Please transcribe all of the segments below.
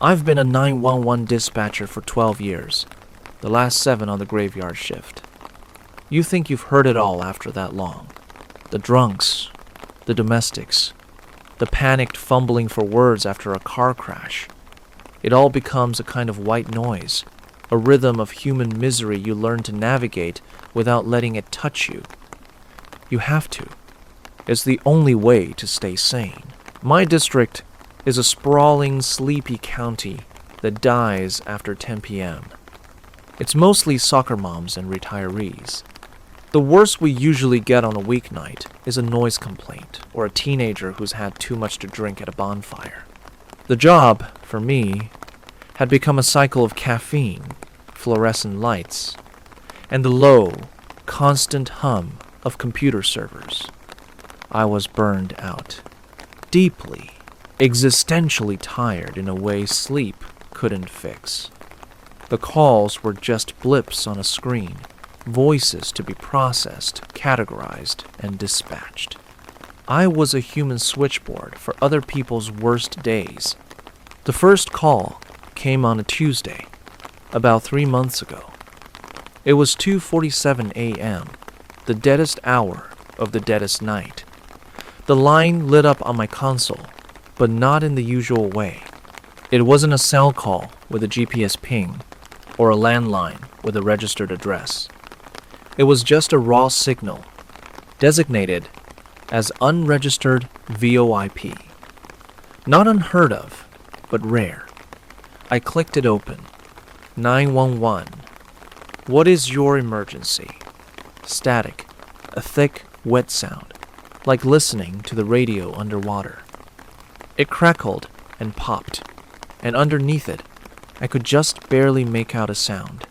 I've been a 911 dispatcher for 12 years, the last 7 on the graveyard shift. You think you've heard it all after that long. The drunks, the domestics, the panicked fumbling for words after a car crash. It all becomes a kind of white noise, a rhythm of human misery you learn to navigate without letting it touch you. You have to. It's the only way to stay sane. My district is a sprawling, sleepy county that dies after 10 p.m. It's mostly soccer moms and retirees. The worst we usually get on a weeknight is a noise complaint or a teenager who's had too much to drink at a bonfire. The job, for me, had become a cycle of caffeine, fluorescent lights, and the low, constant hum of computer servers. I was burned out, deeply, existentially tired in a way sleep couldn't fix. The calls were just blips on a screen, voices to be processed, categorized, and dispatched. I was a human switchboard for other people's worst days. The first call came on a Tuesday, about 3 months ago. It was 2:47 a.m., the deadest hour of the deadest night. The line lit up on my console, but not in the usual way. It wasn't a cell call with a GPS ping or a landline with a registered address. It was just a raw signal, designated as unregistered VoIP. Not unheard of, but rare. I clicked it open. 911. What is your emergency? Static, a thick, wet sound, like listening to the radio underwater. It crackled and popped, and underneath it, I could just barely make out a sound,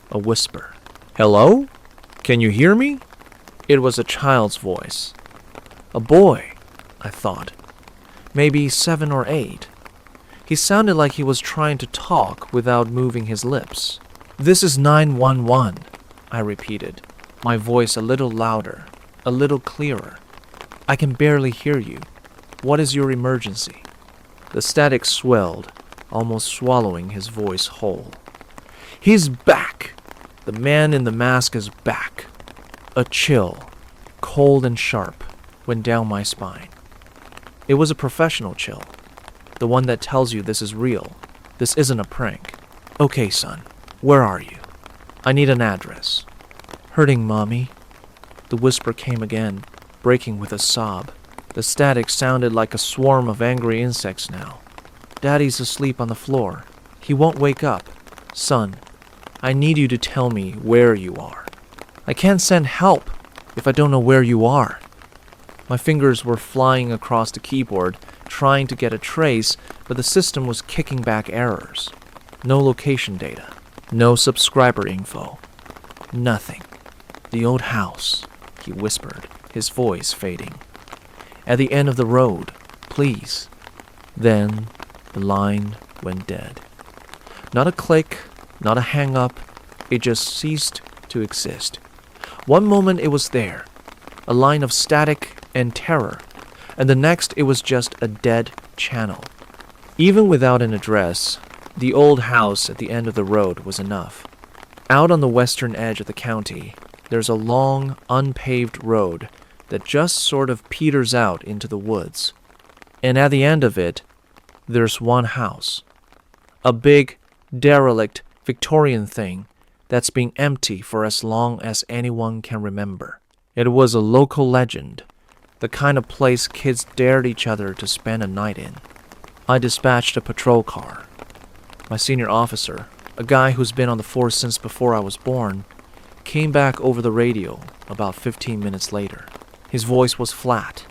a whisper. Hello? Can you hear me? It was a child's voice. A boy, I thought. Maybe 7 or 8. He sounded like he was trying to talk without moving his lips. This is 911, I repeated, my voice a little louder, a little clearer. I can barely hear you. What is your emergency? The static swelled, almost swallowing his voice whole. He's back! The man in the mask is back. A chill, cold and sharp, went down my spine. It was a professional chill, the one that tells you this is real, this isn't a prank. Okay, son, where are you? I need an address. Hurting, Mommy. The whisper came again, breaking with a sob. The static sounded like a swarm of angry insects now. Daddy's asleep on the floor. He won't wake up. Son, I need you to tell me where you are. I can't send help if I don't know where you are. My fingers were flying across the keyboard, trying to get a trace, but the system was kicking back errors. No location data. No subscriber info. Nothing. The old house, he whispered, his voice fading. At the end of the road, please. Then the line went dead. Not a click, not a hang-up. It just ceased to exist. One moment it was there, a line of static and terror, and the next it was just a dead channel. Even without an address, the old house at the end of the road was enough. Out on the western edge of the county, there's a long, unpaved road that just sort of peters out into the woods. And at the end of it, there's one house. A big, derelict Victorian thing that's been empty for as long as anyone can remember. It was a local legend, the kind of place kids dared each other to spend a night in. I dispatched a patrol car. My senior officer, a guy who's been on the force since before I was born, came back over the radio about 15 minutes later. His voice was flat,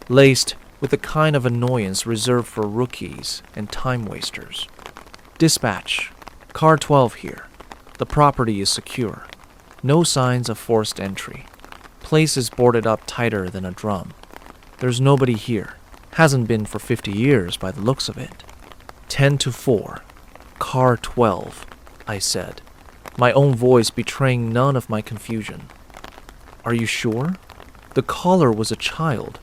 laced with the kind of annoyance reserved for rookies and time wasters. Dispatch, Car 12 here. The property is secure. No signs of forced entry. Place is boarded up tighter than a drum. There's nobody here. Hasn't been for 50 years by the looks of it. 10 to 4. Car 12, I said, my own voice betraying none of my confusion. Are you sure? The caller was a child.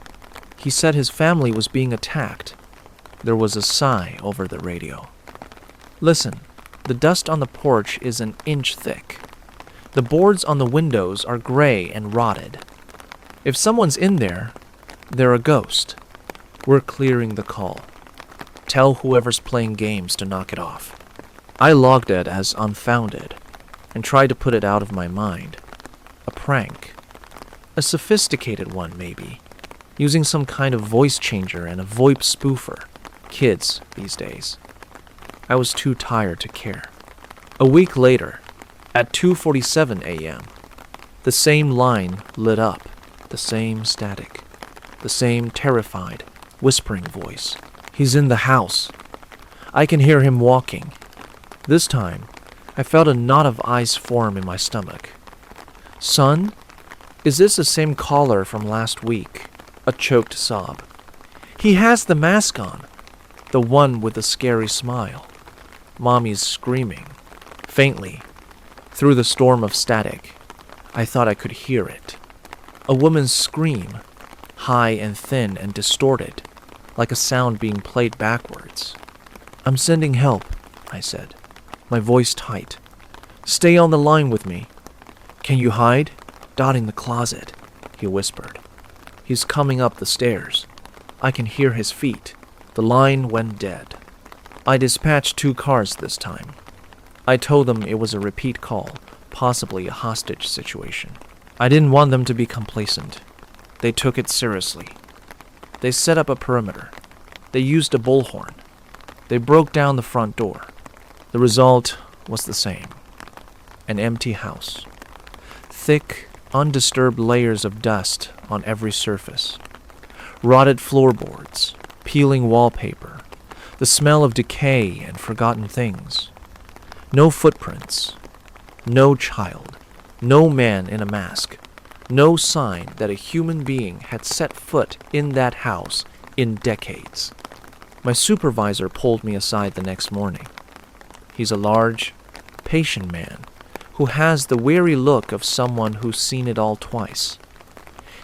He said his family was being attacked. There was a sigh over the radio. Listen, the dust on the porch is an inch thick. The boards on the windows are gray and rotted. If someone's in there, they're a ghost. We're clearing the call. Tell whoever's playing games to knock it off. I logged it as unfounded and tried to put it out of my mind. A prank. A sophisticated one, maybe, using some kind of voice changer and a VoIP spoofer. Kids these days. I was too tired to care. A week later, at 2:47 a.m., the same line lit up, the same static, the same terrified, whispering voice. He's in the house. I can hear him walking. This time, I felt a knot of ice form in my stomach. Son, is this the same caller from last week? A choked sob. He has the mask on, the one with the scary smile. Mommy's screaming, faintly, through the storm of static. I thought I could hear it. A woman's scream, high and thin and distorted, like a sound being played backwards. I'm sending help, I said, my voice tight. Stay on the line with me. Can you hide? Dot in the closet, he whispered. He's coming up the stairs. I can hear his feet. The line went dead. I dispatched 2 cars this time. I told them it was a repeat call, possibly a hostage situation. I didn't want them to be complacent. They took it seriously. They set up a perimeter. They used a bullhorn. They broke down the front door. The result was the same. An empty house. Thick, undisturbed layers of dust on every surface. Rotted floorboards, peeling wallpaper, the smell of decay and forgotten things. No footprints. No child. No man in a mask. No sign that a human being had set foot in that house in decades. My supervisor pulled me aside the next morning. He's a large, patient man who has the weary look of someone who's seen it all twice.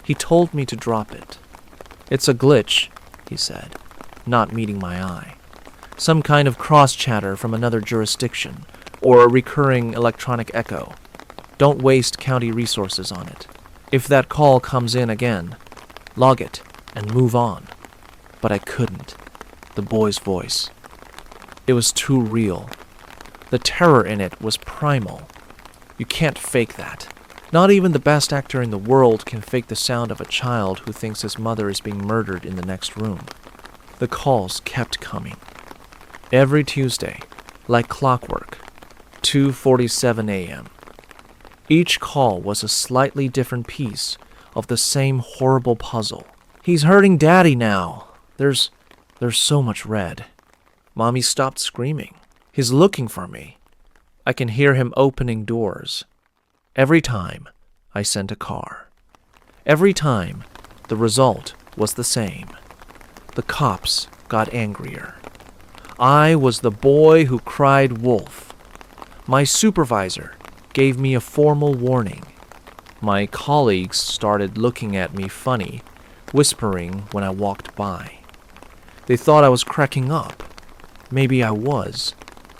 He told me to drop it. It's a glitch, he said, not meeting my eye. Some kind of cross-chatter from another jurisdiction, or a recurring electronic echo. Don't waste county resources on it. If that call comes in again, log it and move on. But I couldn't. The boy's voice. It was too real. The terror in it was primal. You can't fake that. Not even the best actor in the world can fake the sound of a child who thinks his mother is being murdered in the next room. The calls kept coming. Every Tuesday, like clockwork, 2:47 a.m. Each call was a slightly different piece of the same horrible puzzle. He's hurting Daddy now. There's so much red. Mommy stopped screaming. He's looking for me. I can hear him opening doors. Every time, I sent a car. Every time, the result was the same. The cops got angrier. I was the boy who cried wolf. My supervisor gave me a formal warning. My colleagues started looking at me funny, whispering when I walked by. They thought I was cracking up. Maybe I was.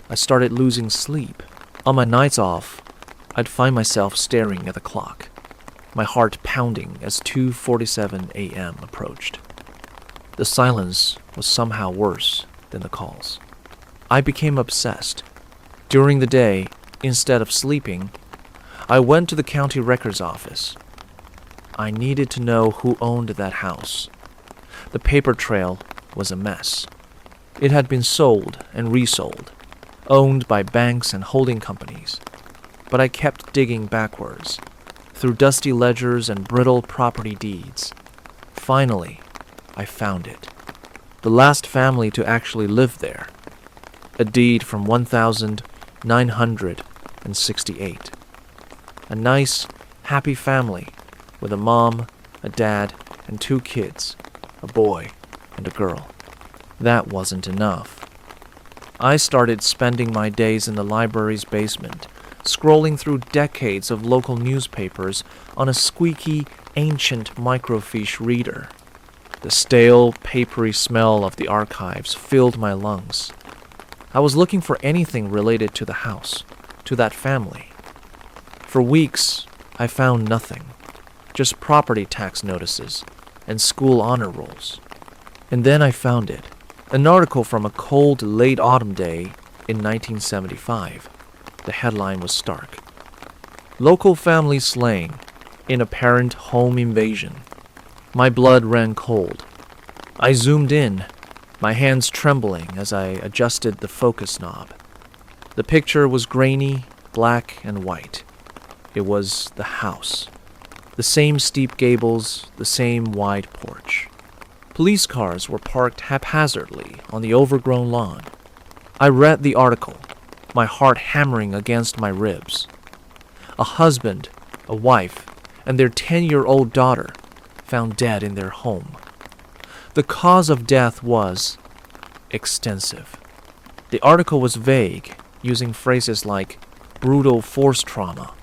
I started losing sleep. On my nights off, I'd find myself staring at the clock, my heart pounding as 2:47 a.m. approached. The silence was somehow worse than the calls. I became obsessed. During the day, instead of sleeping, I went to the county records office. I needed to know who owned that house. The paper trail was a mess. It had been sold and resold, owned by banks and holding companies. But I kept digging backwards, through dusty ledgers and brittle property deeds. Finally, I found it. The last family to actually live there. A deed from 1968. A nice, happy family with a mom, a dad, and 2 kids, a boy and a girl. That wasn't enough. I started spending my days in the library's basement, scrolling through decades of local newspapers on a squeaky, ancient microfiche reader. The stale, papery smell of the archives filled my lungs. I was looking for anything related to the house, to that family. For weeks, I found nothing, just property tax notices and school honor rolls. And then I found it, an article from a cold late autumn day in 1975. The headline was stark. Local family slain in apparent home invasion. My blood ran cold. I zoomed in, my hands trembling as I adjusted the focus knob. The picture was grainy, black and white. It was the house. The same steep gables, the same wide porch. Police cars were parked haphazardly on the overgrown lawn. I read the article, my heart hammering against my ribs. A husband, a wife, and their 10-year-old daughter found dead in their home. The cause of death was extensive. The article was vague, using phrases like brutal force trauma.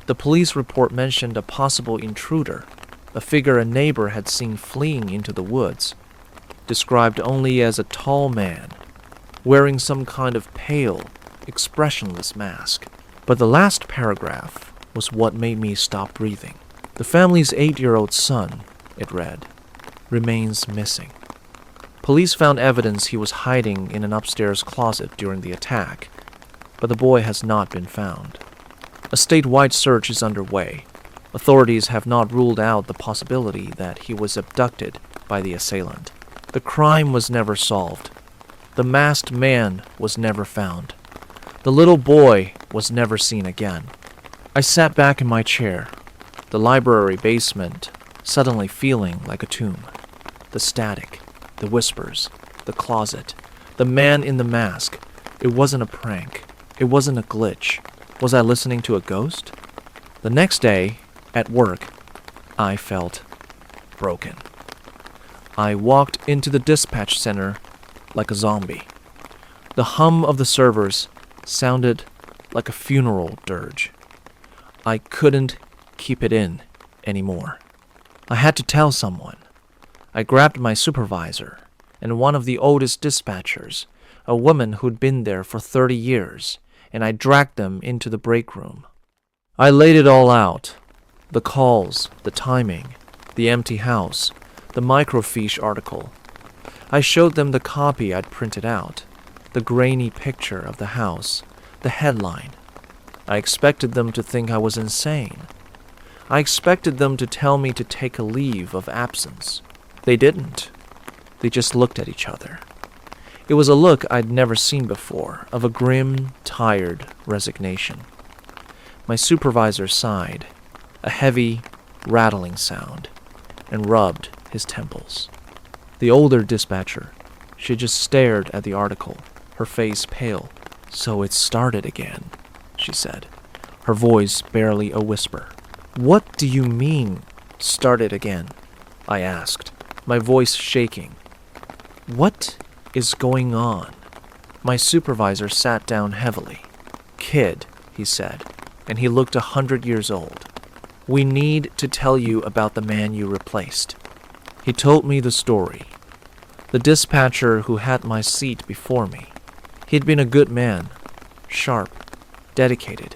The police report mentioned a possible intruder, a figure a neighbor had seen fleeing into the woods, described only as a tall man, wearing some kind of pale, expressionless mask. But the last paragraph was what made me stop breathing. The family's 8-year-old son, it read, remains missing. Police found evidence he was hiding in an upstairs closet during the attack, but the boy has not been found. A statewide search is underway. Authorities have not ruled out the possibility that he was abducted by the assailant. The crime was never solved. The masked man was never found. The little boy was never seen again. I sat back in my chair, the library basement suddenly feeling like a tomb. The static, the whispers, the closet, the man in the mask. It wasn't a prank. It wasn't a glitch. Was I listening to a ghost? The next day, at work, I felt broken. I walked into the dispatch center like a zombie. The hum of the servers sounded like a funeral dirge. I couldn't keep it in anymore. I had to tell someone. I grabbed my supervisor and one of the oldest dispatchers, a woman who'd been there for 30 years, and I dragged them into the break room. I laid it all out. The calls, the timing, the empty house, the microfiche article. I showed them the copy I'd printed out, the grainy picture of the house, the headline. I expected them to think I was insane. I expected them to tell me to take a leave of absence. They didn't. They just looked at each other. It was a look I'd never seen before, of a grim, tired resignation. My supervisor sighed, a heavy, rattling sound, and rubbed his temples. The older dispatcher, she just stared at the article, her face pale. "So it started again," she said, her voice barely a whisper. "What do you mean, started again?" I asked, my voice shaking. "What is going on?" My supervisor sat down heavily. "Kid," he said, and he looked 100 years old. "We need to tell you about the man you replaced." He told me the story. The dispatcher who had my seat before me. He'd been a good man, sharp, dedicated.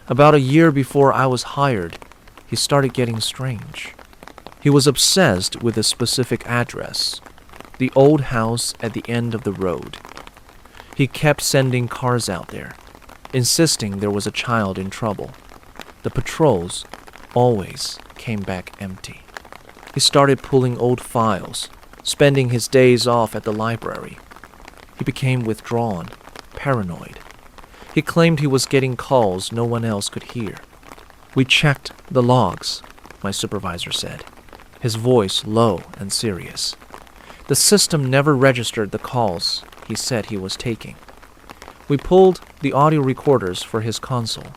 About a year before I was hired, he started getting strange. He was obsessed with a specific address, the old house at the end of the road. He kept sending cars out there, insisting there was a child in trouble. The patrols always came back empty. He started pulling old files, spending his days off at the library. He became withdrawn, paranoid. He claimed he was getting calls no one else could hear. "We checked the logs," my supervisor said, his voice low and serious. "The system never registered the calls he said he was taking. We pulled the audio recorders for his console.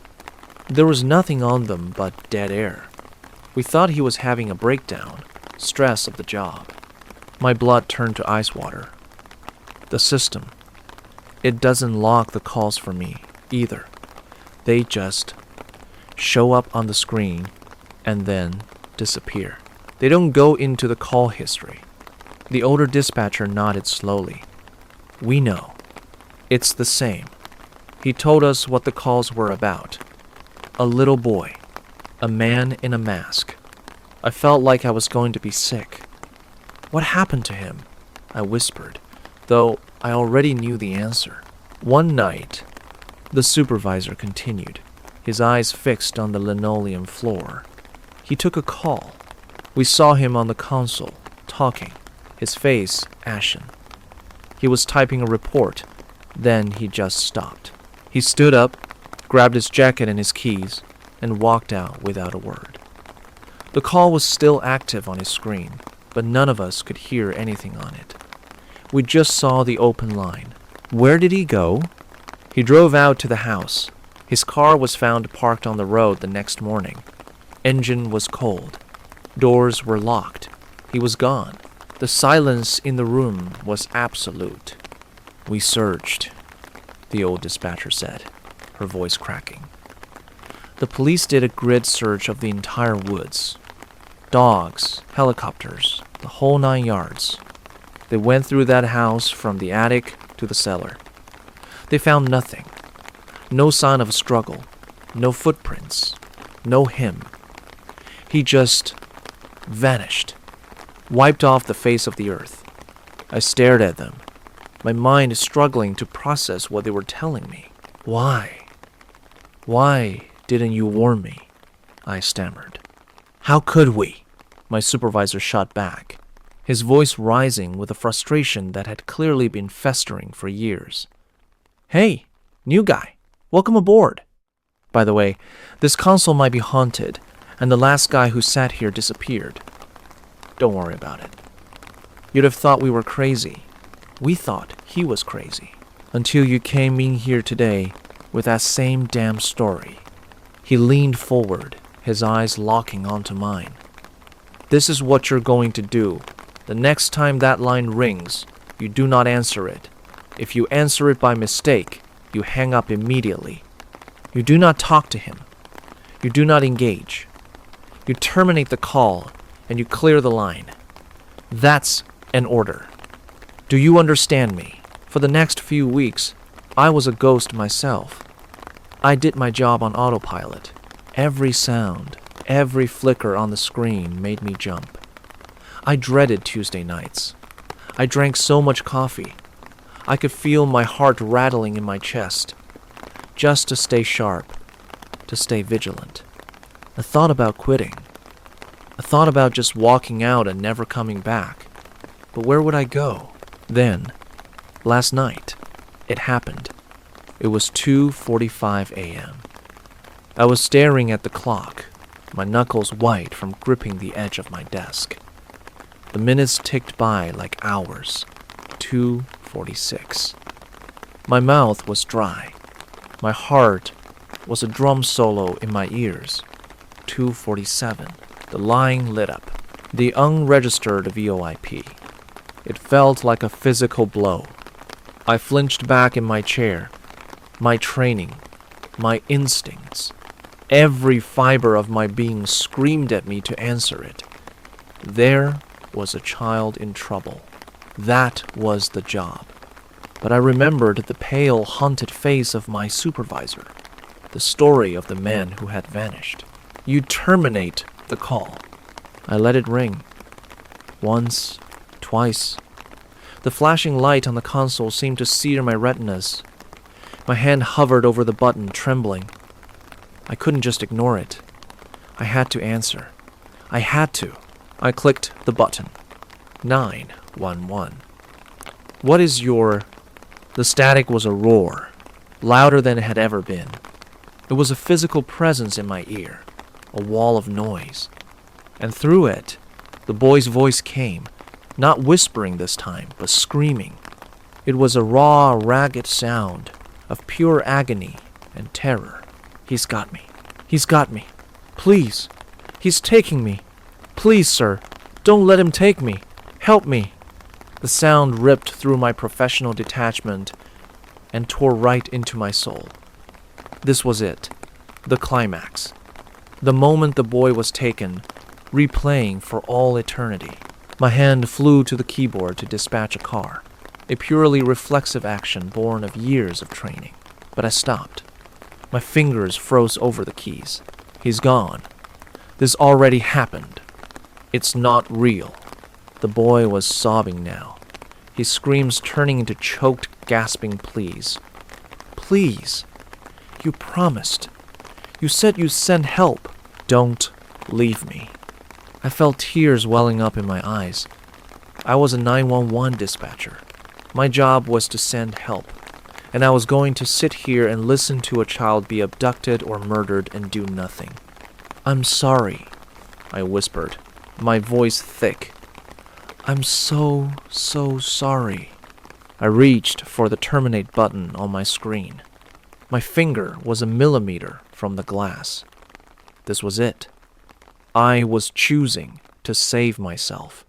There was nothing on them but dead air. We thought he was having a breakdown, stress of the job." My blood turned to ice water. The system, it doesn't log the calls for me either. They just show up on the screen and then disappear. They don't go into the call history. The older dispatcher nodded slowly. "We know. It's the same. He told us what the calls were about. A little boy. A man in a mask. I felt like I was going to be sick. What happened to him? I whispered, though I already knew the answer. One night, the supervisor continued, his eyes fixed on the linoleum floor. He took a call. We saw him on the console, talking, his face ashen. He was typing a report, then he just stopped. He stood up, grabbed his jacket and his keys, and walked out without a word. The call was still active on his screen, but none of us could hear anything on it. We just saw the open line. Where did he go? He drove out to the house. His car was found parked on the road the next morning. Engine was cold. Doors were locked. He was gone. The silence in the room was absolute. We searched, the old dispatcher said, her voice cracking. The police did a grid search of the entire woods. Dogs, helicopters, the whole 9 yards. They went through that house from the attic to the cellar. They found nothing. No sign of a struggle. No footprints. No him. He just vanished. Wiped off the face of the earth. I stared at them, my mind struggling to process what they were telling me. Why? Why didn't you warn me? I stammered. How could we? My supervisor shot back, his voice rising with a frustration that had clearly been festering for years. Hey, new guy, welcome aboard. By the way, this console might be haunted, and the last guy who sat here disappeared. Don't worry about it. You'd have thought we were crazy. We thought he was crazy. Until you came in here today with that same damn story. He leaned forward, his eyes locking onto mine. This is what you're going to do. The next time that line rings, you do not answer it. If you answer it by mistake, you hang up immediately. You do not talk to him. You do not engage. You terminate the call and you clear the line. That's an order. Do you understand me? For the next few weeks, I was a ghost myself. I did my job on autopilot. Every sound, every flicker on the screen made me jump. I dreaded Tuesday nights. I drank so much coffee. I could feel my heart rattling in my chest. Just to stay sharp, to stay vigilant. I thought about quitting. I thought about just walking out and never coming back. But where would I go? Then, last night, it happened. It was 2:45 a.m. I was staring at the clock, my knuckles white from gripping the edge of my desk. The minutes ticked by like hours. 2:46. My mouth was dry. My heart was a drum solo in my ears. 2:47. The line lit up. The unregistered VoIP. It felt like a physical blow. I flinched back in my chair. My training, my instincts, every fiber of my being screamed at me to answer it. There was a child in trouble. That was the job. But I remembered the pale, haunted face of my supervisor, the story of the man who had vanished. You terminate the call. I let it ring. Once, twice. The flashing light on the console seemed to sear my retinas. My hand hovered over the button, trembling. I couldn't just ignore it. I had to answer. I had to. I clicked the button. 911. What is your... The static was a roar, louder than it had ever been. It was a physical presence in my ear, a wall of noise. And through it, the boy's voice came, not whispering this time, but screaming. It was a raw, ragged sound of pure agony and terror. He's got me. He's got me. Please. He's taking me. Please, sir. Don't let him take me. Help me. The sound ripped through my professional detachment and tore right into my soul. This was it. The climax. The moment the boy was taken, replaying for all eternity. My hand flew to the keyboard to dispatch a car. a purely reflexive action born of years of training. But I stopped. My fingers froze over the keys. He's gone. This already happened. It's not real. The boy was sobbing now, his screams turning into choked, gasping pleas. Please. You promised. You said you'd send help. Don't leave me. I felt tears welling up in my eyes. I was a 911 dispatcher. My job was to send help, and I was going to sit here and listen to a child be abducted or murdered and do nothing. I'm sorry, I whispered, my voice thick. I'm so sorry. I reached for the terminate button on my screen. My finger was a millimeter from the glass. This was it. I was choosing to save myself.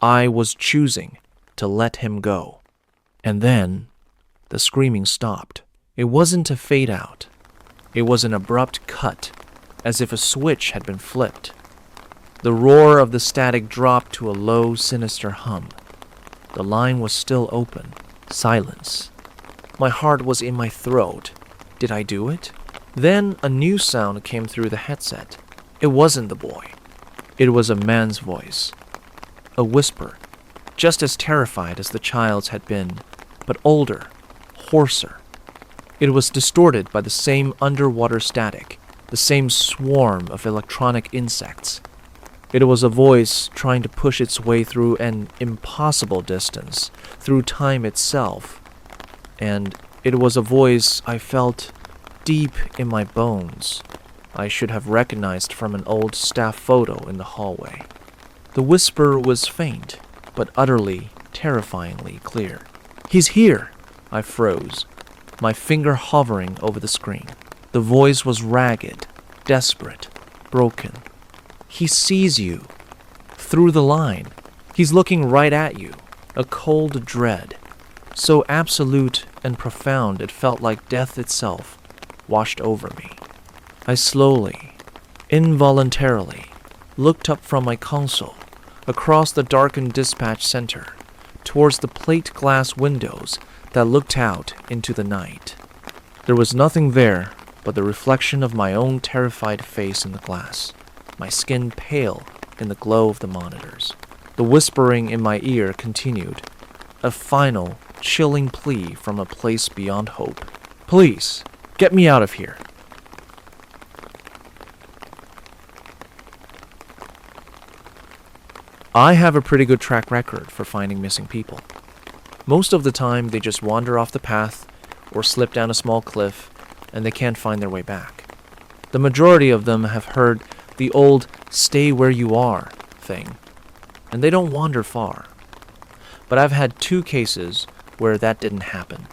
I was choosing to let him go. And then the screaming stopped. It wasn't a fade out. It was an abrupt cut, as if a switch had been flipped. The roar of the static dropped to a low, sinister hum. The line was still open. Silence. My heart was in my throat. Did I do it? Then a new sound came through the headset. It wasn't the boy. It was a man's voice. A whisper, just as terrified as the child's had been, but older, hoarser. It was distorted by the same underwater static, the same swarm of electronic insects. It was a voice trying to push its way through an impossible distance, through time itself. And it was a voice I felt deep in my bones. I should have recognized from an old staff photo in the hallway. The whisper was faint, but utterly, terrifyingly clear. He's here! I froze, my finger hovering over the screen. The voice was ragged, desperate, broken. He sees you. Through the line. He's looking right at you. A cold dread, so absolute and profound it felt like death itself, washed over me. I slowly, involuntarily, looked up from my console, across the darkened dispatch center, towards the plate glass windows that looked out into the night. There was nothing there but the reflection of my own terrified face in the glass, my skin pale in the glow of the monitors. The whispering in my ear continued, a final, chilling plea from a place beyond hope. Please, get me out of here. I have a pretty good track record for finding missing people. Most of the time, they just wander off the path or slip down a small cliff and they can't find their way back. The majority of them have heard the old stay where you are thing, and they don't wander far. But I've had 2 cases where that didn't happen.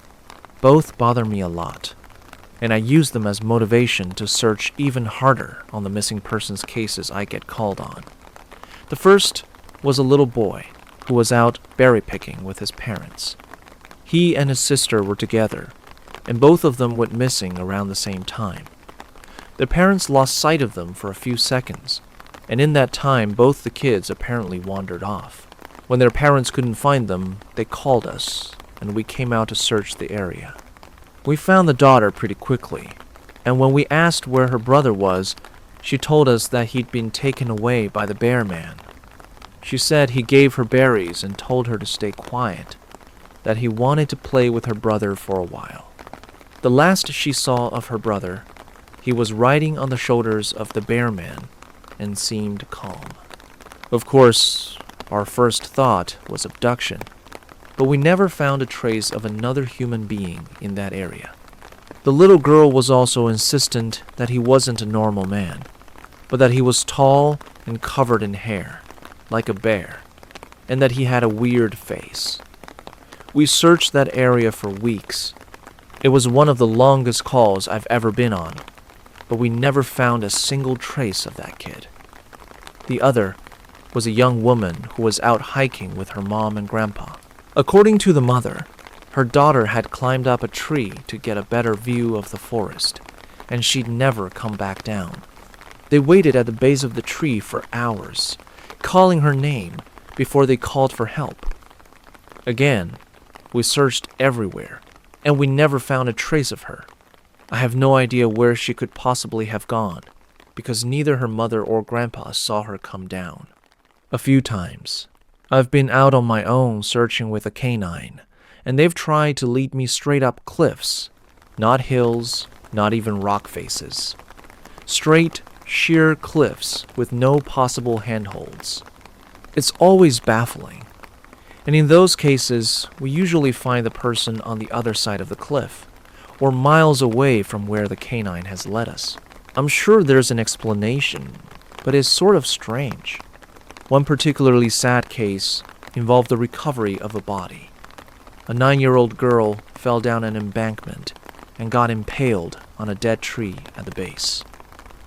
Both bother me a lot, and I use them as motivation to search even harder on the missing persons cases I get called on. The first was a little boy who was out berry picking with his parents. He and his sister were together, and both of them went missing around the same time. Their parents lost sight of them for a few seconds, and in that time both the kids apparently wandered off. When their parents couldn't find them, they called us, and we came out to search the area. We found the daughter pretty quickly, and when we asked where her brother was, she told us that he'd been taken away by the bear man. She said he gave her berries and told her to stay quiet, that he wanted to play with her brother for a while. The last she saw of her brother, he was riding on the shoulders of the bear man and seemed calm. Of course, our first thought was abduction, but we never found a trace of another human being in that area. The little girl was also insistent that he wasn't a normal man, but that he was tall and covered in hair, like a bear, and that he had a weird face. We searched that area for weeks. It was one of the longest calls I've ever been on, but we never found a single trace of that kid. The other was a young woman who was out hiking with her mom and grandpa. According to the mother, her daughter had climbed up a tree to get a better view of the forest, and she'd never come back down. They waited at the base of the tree for hours, calling her name before they called for help. Again, We searched everywhere, and we never found a trace of her. I have no idea where she could possibly have gone, because neither her mother or grandpa saw her come down. A few times, I've been out on my own searching with a canine, and they've tried to lead me straight up cliffs, not hills, not even rock faces. Straight, sheer cliffs with no possible handholds. It's always baffling, and in those cases, we usually find the person on the other side of the cliff, or miles away from where the canine has led us. I'm sure there's an explanation, but it's sort of strange. One particularly sad case involved the recovery of a body. A 9-year-old girl fell down an embankment and got impaled on a dead tree at the base.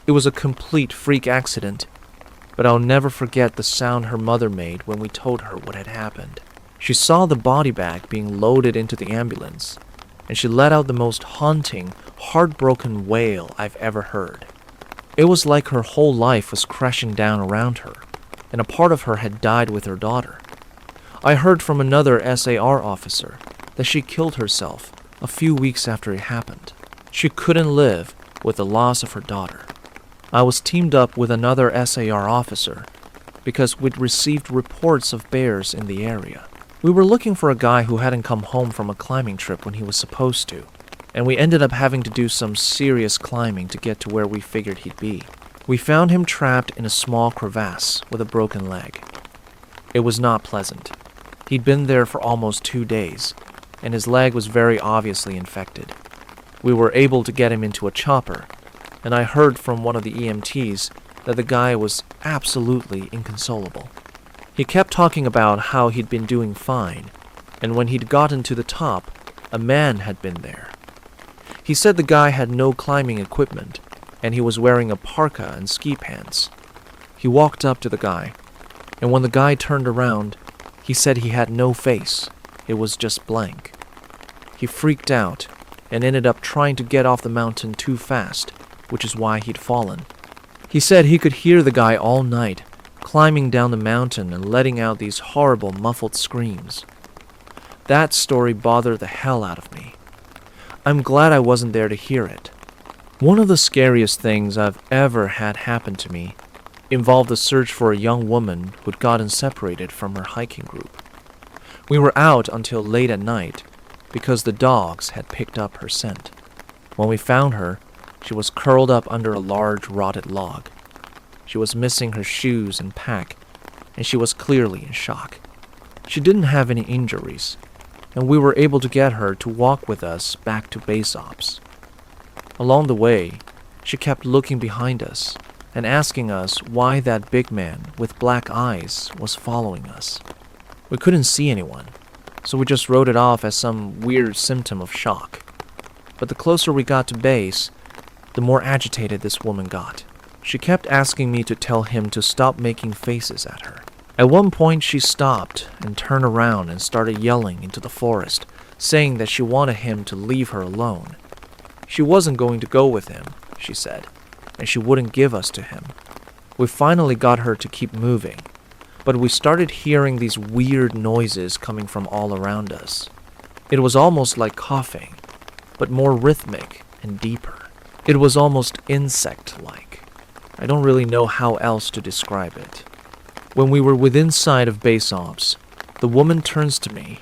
It was a complete freak accident, but I'll never forget the sound her mother made when we told her what had happened. She saw the body bag being loaded into the ambulance, and she let out the most haunting, heartbroken wail I've ever heard. It was like her whole life was crashing down around her, and a part of her had died with her daughter. I heard from another SAR officer that she killed herself a few weeks after it happened. She couldn't live with the loss of her daughter. I was teamed up with another SAR officer because we'd received reports of bears in the area. We were looking for a guy who hadn't come home from a climbing trip when he was supposed to, and we ended up having to do some serious climbing to get to where we figured he'd be. We found him trapped in a small crevasse with a broken leg. It was not pleasant. He'd been there for almost 2 days, and his leg was very obviously infected. We were able to get him into a chopper, and I heard from one of the EMTs that the guy was absolutely inconsolable. He kept talking about how he'd been doing fine, and when he'd gotten to the top, a man had been there. He said the guy had no climbing equipment, and he was wearing a parka and ski pants. He walked up to the guy, and when the guy turned around, he said he had no face. It was just blank. He freaked out and ended up trying to get off the mountain too fast, which is why he'd fallen. He said he could hear the guy all night, climbing down the mountain and letting out these horrible muffled screams. That story bothered the hell out of me. I'm glad I wasn't there to hear it. One of the scariest things I've ever had happen to me involved the search for a young woman who'd gotten separated from her hiking group. We were out until late at night because the dogs had picked up her scent. When we found her, she was curled up under a large rotted log. She was missing her shoes and pack, and she was clearly in shock. She didn't have any injuries, and we were able to get her to walk with us back to base ops. Along the way, she kept looking behind us and asking us why that big man with black eyes was following us. We couldn't see anyone, so we just wrote it off as some weird symptom of shock. But the closer we got to base, the more agitated this woman got. She kept asking me to tell him to stop making faces at her. At one point, she stopped and turned around and started yelling into the forest, saying that she wanted him to leave her alone. She wasn't going to go with him, she said, and she wouldn't give us to him. We finally got her to keep moving, but we started hearing these weird noises coming from all around us. It was almost like coughing, but more rhythmic and deeper. It was almost insect-like. I don't really know how else to describe it. When we were within sight of base ops, the woman turns to me,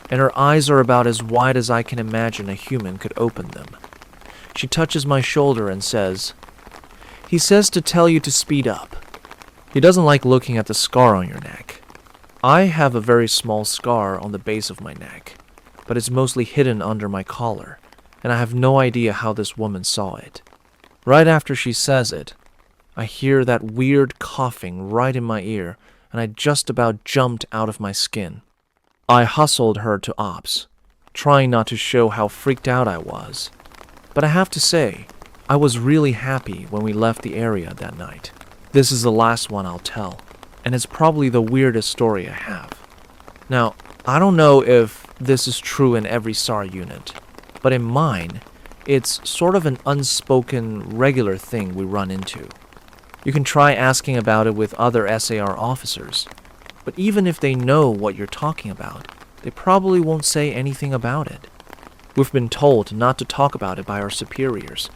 and her eyes are about as wide as I can imagine a human could open them. She touches my shoulder and says, "He says to tell you to speed up. He doesn't like looking at the scar on your neck." I have a very small scar on the base of my neck, but it's mostly hidden under my collar, and I have no idea how this woman saw it. Right after she says it, I hear that weird coughing right in my ear, and I just about jumped out of my skin. I hustled her to ops, trying not to show how freaked out I was. But I have to say, I was really happy when we left the area that night. This is the last one I'll tell, and it's probably the weirdest story I have. Now, I don't know if this is true in every SAR unit, but in mine, it's sort of an unspoken regular thing we run into. You can try asking about it with other SAR officers, but even if they know what you're talking about, they probably won't say anything about it. We've been told not to talk about it by our superiors,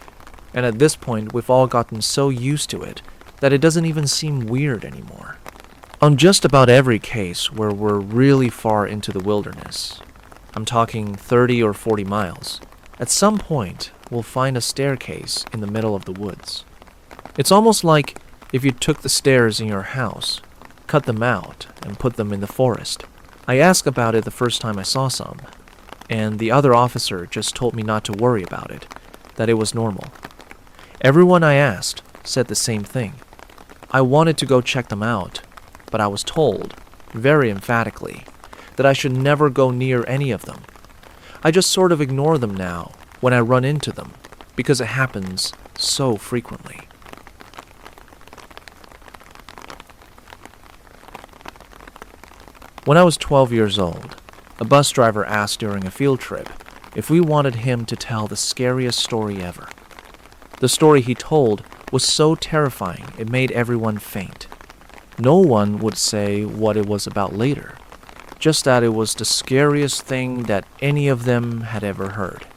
and at this point we've all gotten so used to it that it doesn't even seem weird anymore. On just about every case where we're really far into the wilderness, I'm talking 30 or 40 miles, at some point we'll find a staircase in the middle of the woods. It's almost like if you took the stairs in your house, cut them out, and put them in the forest. I asked about it the first time I saw some, and the other officer just told me not to worry about it, that it was normal. Everyone I asked said the same thing. I wanted to go check them out, but I was told, very emphatically, that I should never go near any of them. I just sort of ignore them now when I run into them, because it happens so frequently. When I was 12 years old, a bus driver asked during a field trip if we wanted him to tell the scariest story ever. The story he told was so terrifying it made everyone faint. No one would say what it was about later, just that it was the scariest thing that any of them had ever heard.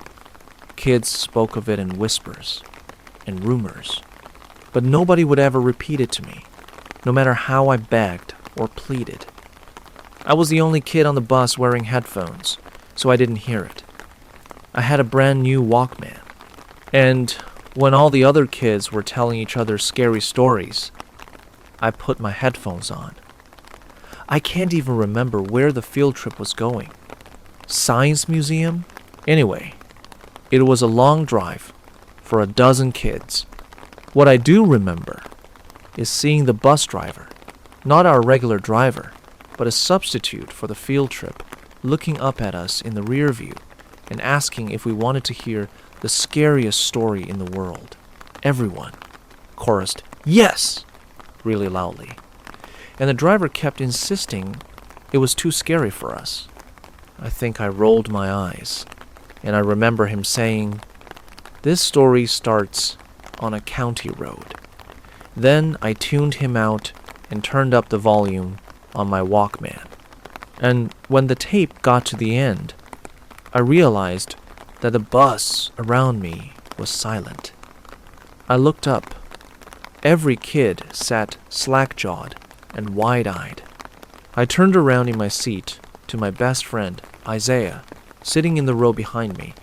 Kids spoke of it in whispers and rumors, but nobody would ever repeat it to me, no matter how I begged or pleaded. I was the only kid on the bus wearing headphones, so I didn't hear it. I had a brand new Walkman, and when all the other kids were telling each other scary stories, I put my headphones on. I can't even remember where the field trip was going. Science museum? Anyway, it was a long drive for a dozen kids. What I do remember is seeing the bus driver, not our regular driver, but a substitute for the field trip, looking up at us in the rear view and asking if we wanted to hear the scariest story in the world. Everyone chorused, "Yes!" really loudly. And the driver kept insisting it was too scary for us. I think I rolled my eyes, and I remember him saying, "This story starts on a county road." Then I tuned him out and turned up the volume on my Walkman. And when the tape got to the end, I realized that the bus around me was silent. I looked up. Every kid sat slack-jawed and wide-eyed. I turned around in my seat to my best friend, Isaiah, sitting in the row behind me,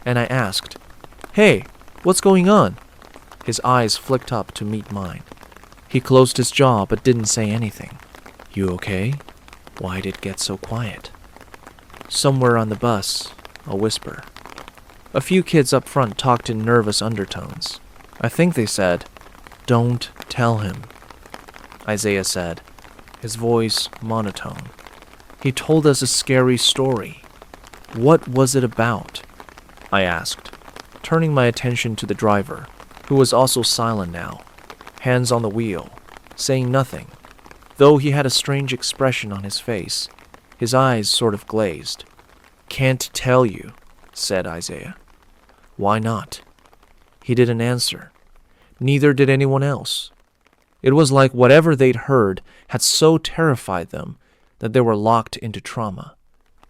and I asked, "Hey, what's going on?" His eyes flicked up to meet mine. He closed his jaw but didn't say anything. "You okay? Why'd it get so quiet?" Somewhere on the bus, a whisper. A few kids up front talked in nervous undertones. I think they said, "Don't tell him," Isaiah said, his voice monotone. He told us a scary story. What was it about? I asked, turning my attention to the driver, who was also silent now, hands on the wheel, saying nothing. Though he had a strange expression on his face, his eyes sort of glazed. "Can't tell you," said Isaiah. "Why not?" He didn't answer. Neither did anyone else. It was like whatever they'd heard had so terrified them that they were locked into trauma,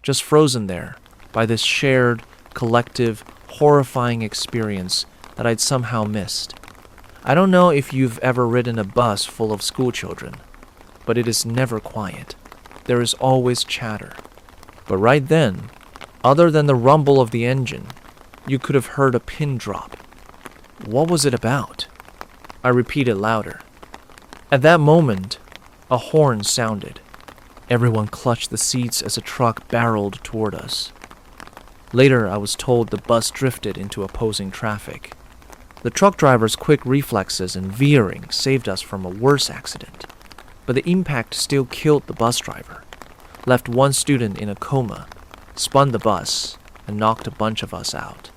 just frozen there by this shared, collective, horrifying experience that I'd somehow missed. I don't know if you've ever ridden a bus full of schoolchildren, but it is never quiet. There is always chatter. But right then, other than the rumble of the engine, you could have heard a pin drop. What was it about? I repeated louder. At that moment, a horn sounded. Everyone clutched the seats as a truck barreled toward us. Later, I was told the bus drifted into opposing traffic. The truck driver's quick reflexes and veering saved us from a worse accident. But the impact still killed the bus driver, left one student in a coma, spun the bus, and knocked a bunch of us out.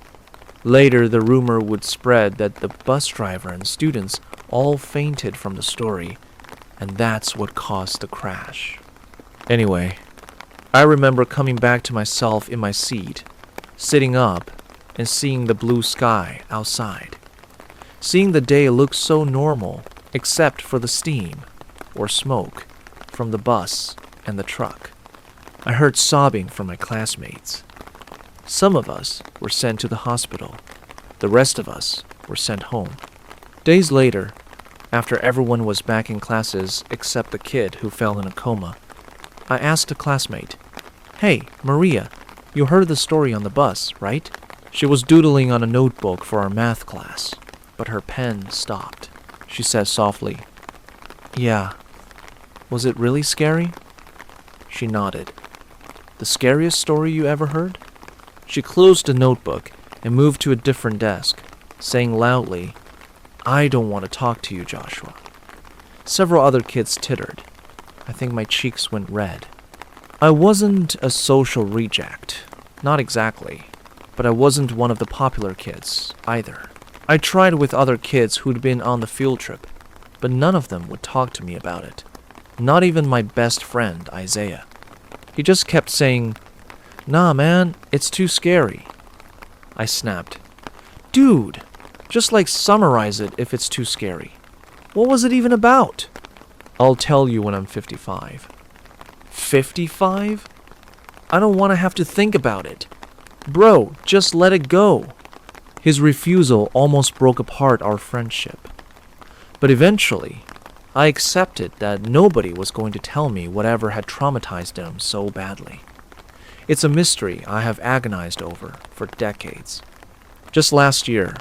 Later, the rumor would spread that the bus driver and students all fainted from the story, and that's what caused the crash. Anyway, I remember coming back to myself in my seat, sitting up, and seeing the blue sky outside. Seeing the day look so normal, except for the steam, or smoke, from the bus and the truck. I heard sobbing from my classmates. Some of us were sent to the hospital. The rest of us were sent home. Days later, after everyone was back in classes except the kid who fell in a coma, I asked a classmate, "Hey, Maria, you heard the story on the bus, right?" She was doodling on a notebook for our math class, but her pen stopped. She said softly, "Yeah. Was it really scary?" She nodded. "The scariest story you ever heard?" She closed the notebook and moved to a different desk, saying loudly, "I don't want to talk to you, Joshua." Several other kids tittered. I think my cheeks went red. I wasn't a social reject, not exactly, but I wasn't one of the popular kids either. I tried with other kids who'd been on the field trip, but none of them would talk to me about it. Not even my best friend, Isaiah. He just kept saying, "Nah, man, it's too scary." I snapped, "Dude, just summarize it if it's too scary. What was it even about?" "I'll tell you when I'm 55. 55? I don't want to have to think about it. Bro, just let it go." His refusal almost broke apart our friendship. But eventually, I accepted that nobody was going to tell me whatever had traumatized them so badly. It's a mystery I have agonized over for decades. Just last year,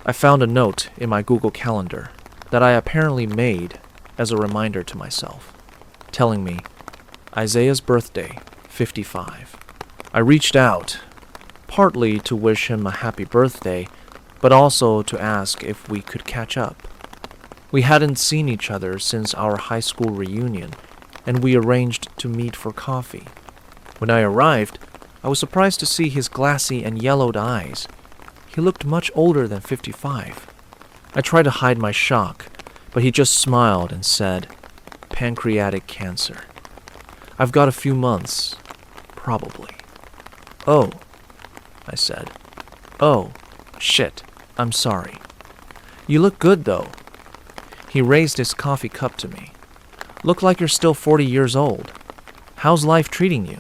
I found a note in my Google Calendar that I apparently made as a reminder to myself, telling me, Isaiah's birthday, 55. I reached out, partly to wish him a happy birthday, but also to ask if we could catch up. We hadn't seen each other since our high school reunion, and we arranged to meet for coffee. When I arrived, I was surprised to see his glassy and yellowed eyes. He looked much older than 55. I tried to hide my shock, but he just smiled and said, "Pancreatic cancer. I've got a few months, probably." "Oh," I said. "Oh, shit, I'm sorry. You look good, though." He raised his coffee cup to me. "Look like you're still 40 years old. How's life treating you?"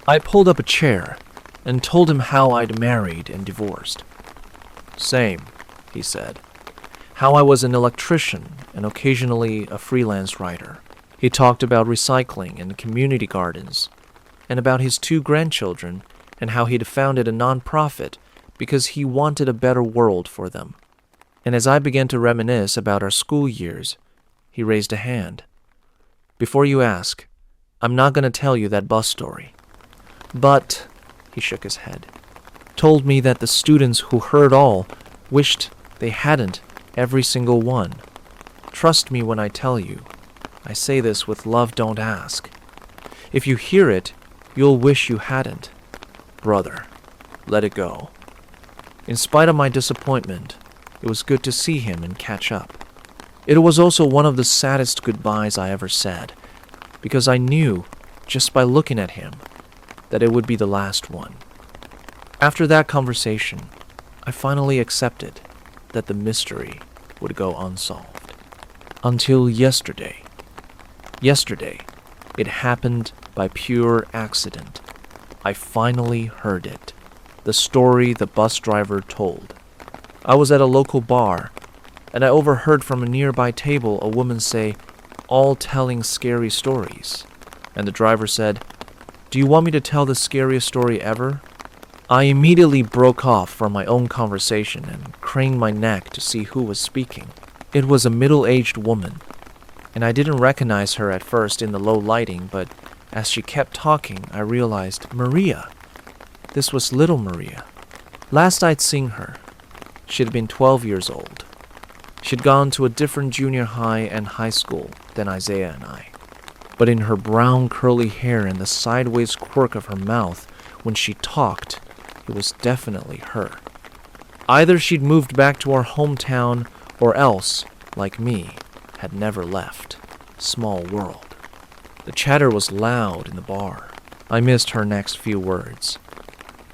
I pulled up a chair and told him how I'd married and divorced. "Same," he said. "How I was an electrician and occasionally a freelance writer." He talked about recycling and community gardens, and about his 2 grandchildren and how he'd founded a nonprofit because he wanted a better world for them. And as I began to reminisce about our school years, he raised a hand. "Before you ask, I'm not going to tell you that bus story. But," he shook his head, "told me that the students who heard all wished they hadn't, every single one. Trust me when I tell you. I say this with love, don't ask. If you hear it, you'll wish you hadn't. Brother, let it go." In spite of my disappointment, it was good to see him and catch up. It was also one of the saddest goodbyes I ever said, because I knew, just by looking at him, that it would be the last one. After that conversation, I finally accepted that the mystery would go unsolved. Until yesterday. Yesterday, it happened by pure accident. I finally heard it. The story the bus driver told. I was at a local bar, and I overheard from a nearby table a woman say, "All telling scary stories." And the driver said, "Do you want me to tell the scariest story ever?" I immediately broke off from my own conversation and craned my neck to see who was speaking. It was a middle-aged woman, and I didn't recognize her at first in the low lighting, but as she kept talking, I realized, Maria. This was little Maria. Last I'd seen her, she'd been 12 years old. She'd gone to a different junior high and high school than Isaiah and I. But in her brown curly hair and the sideways quirk of her mouth, when she talked, it was definitely her. Either she'd moved back to our hometown, or else, like me, had never left. Small world. The chatter was loud in the bar. I missed her next few words.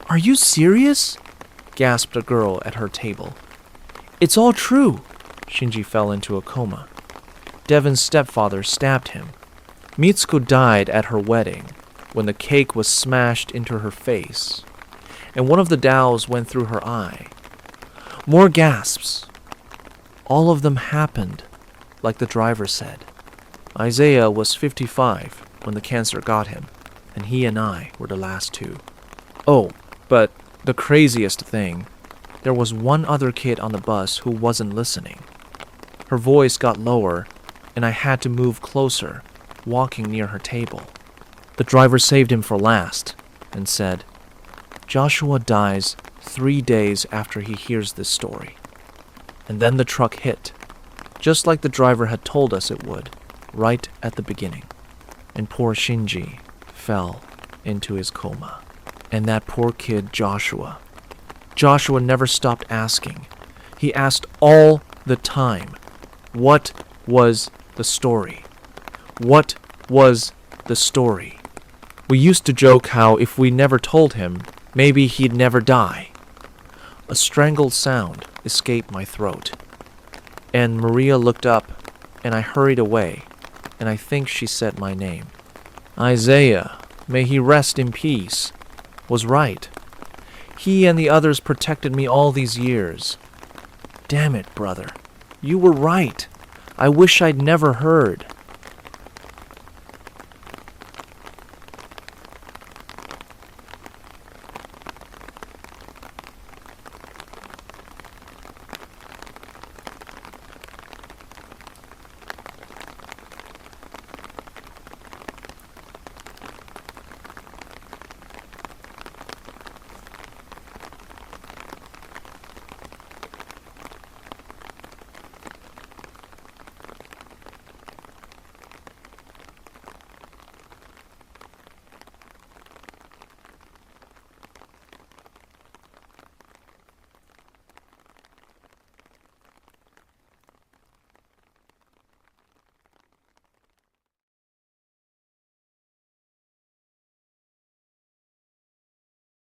"Are you serious?" gasped a girl at her table. "It's all true." Shinji fell into a coma. Devin's stepfather stabbed him. Mitsuko died at her wedding, when the cake was smashed into her face, and one of the dowels went through her eye. More gasps. All of them happened, like the driver said. Isaiah was 55 when the cancer got him, and he and I were the last two. Oh, but the craziest thing, there was one other kid on the bus who wasn't listening. Her voice got lower, and I had to move closer, walking near her table. The driver saved him for last and said, "Joshua dies 3 days after he hears this story." And then the truck hit, just like the driver had told us it would, right at the beginning. And poor Shinji fell into his coma. And that poor kid Joshua. Joshua never stopped asking. He asked all the time, what was the story? What was the story? We used to joke how if we never told him, maybe he'd never die. A strangled sound escaped my throat, and Maria looked up, and I hurried away, and I think she said my name. Isaiah, may he rest in peace, was right. He and the others protected me all these years. Damn it, brother. You were right. I wish I'd never heard.